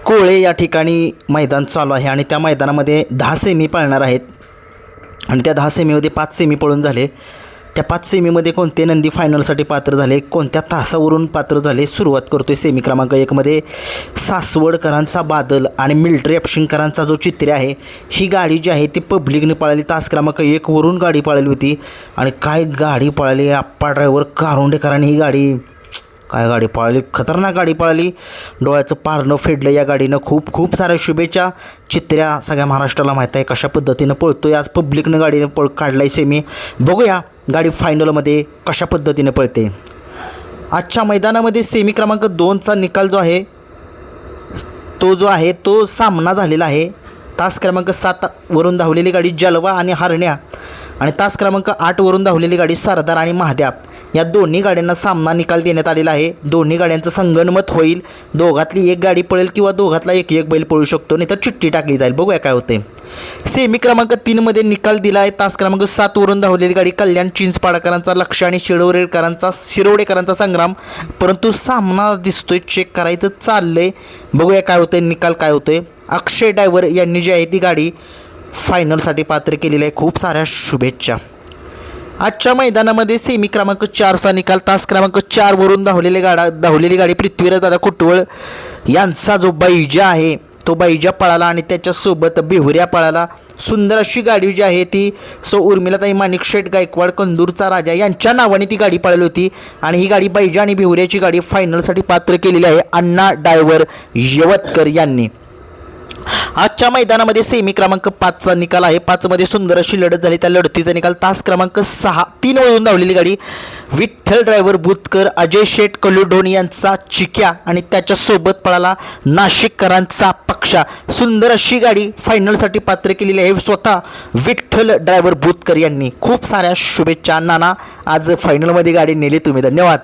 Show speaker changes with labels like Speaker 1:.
Speaker 1: कोळे या ठिकाणी मैदान चालू आहे आणि त्या मैदानामध्ये 10 सेमी पळणार आहेत आणि त्या 10 सेमीमध्ये 5 सेमी पळून झाले। त्या 5 सेमीमध्ये कोणते नंदी फायनलसाठी पात्र झाले, कोणत्या तासावरून पात्र झाले, सुरुवात करतोय सेमी क्रमांक 1 मध्ये सासवडकरांचा बादल आणि मिलिटरी अपशिंगकरांचा जो चित्रे आहे। ही गाडी जी आहे ती पब्लिकने पळाली, तास क्रमांक 1 वरून गाडी पळाली होती आणि काय गाडी पळाली। आप्पा ड्रायव्हर कारोंडेकरांनी ही गाडी काय गाडी पळाली, खतरनाक गाडी पळाली, डोळ्याचं पारणं फेडलं या गाडीनं। खूप खूप साऱ्या शुभेच्छा। चित्र्या सगळ्या महाराष्ट्राला माहीत आहे कशा पद्धतीनं पळतोय, आज पब्लिकनं गाडीनं काढलाय सेमी। बघूया गाडी फायनलमध्ये कशा पद्धतीनं पळते। आजच्या मैदानामध्ये सेमी क्रमांक 2चा निकाल जो आहे तो सामना झालेला आहे। तास क्रमांक 7 वरून धावलेली गाडी जलवा आणि हरण्या आणि तास क्रमांक 8 वरून धावलेली गाडी सरदार आणि महाद्या, या दोन्ही गाड्यांना सामना निकाल देण्यात आलेला आहे। दोन्ही गाड्यांचं संगनमत होईल, दोघातली एक गाडी पळेल किंवा दोघातला एक एक बैल पळू शकतो, नाही तर चिठ्ठी टाकली जाईल। बघूया काय होते। सेमी क्रमांक 3 मध्ये निकाल दिला आहे। तास क्रमांक 7 वरून धावलेली गाडी कल्याण चिंचपाडकरांचा लक्ष आणि शिरवडेकरांचा संग्राम, परंतु सामना दिसतोय, चेक करायचं चाललंय। बघूया काय होतंय, निकाल काय होतोय। अक्षय ड्रायव्हर यांनी जी आहे ती गाडी फायनलसाठी पात्र केलेली आहे। खूप साऱ्या शुभेच्छा। आजच्या मैदानामध्ये सेमी क्रमांक 4चा निकाल तास क्रमांक 4 वरून धावलेली गाडी पृथ्वीराज दादा कुटवळ यांचा जो बैजा आहे तो बैजा पळाला आणि त्याच्यासोबत बिहुऱ्या पळाला। सुंदर अशी गाडी जी आहे ती उर्मिलाताई माणिकशेठ गायकवाड कंदूरचा राजा यांच्या नावाने ती गाडी पळाली होती आणि ही गाडी बैजा आणि बिहुऱ्याची गाडी फायनलसाठी पात्र केलेली आहे अण्णा ड्रायव्हर यवतकर यांनी। आजच्या मैदानामध्ये सेमी क्रमांक 5चा निकाल आहे। 5 मध्ये सुंदर अशी लढत झाली, त्या लढतीचा निकाल तास क्रमांक 3 वरून धावलेली गाडी विठ्ठल ड्रायव्हर बुतकर अजय शेठ कलुडोन यांचा चिक्या आणि त्याच्यासोबत पळाला नाशिककरांचा पक्षा। सुंदर अशी गाडी फायनलसाठी पात्र केलेली आहे स्वतः विठ्ठल ड्रायव्हर बुतकर यांनी। खूप साऱ्या शुभेच्छा नाना, आज फायनलमध्ये गाडी नेली तुम्ही, धन्यवाद।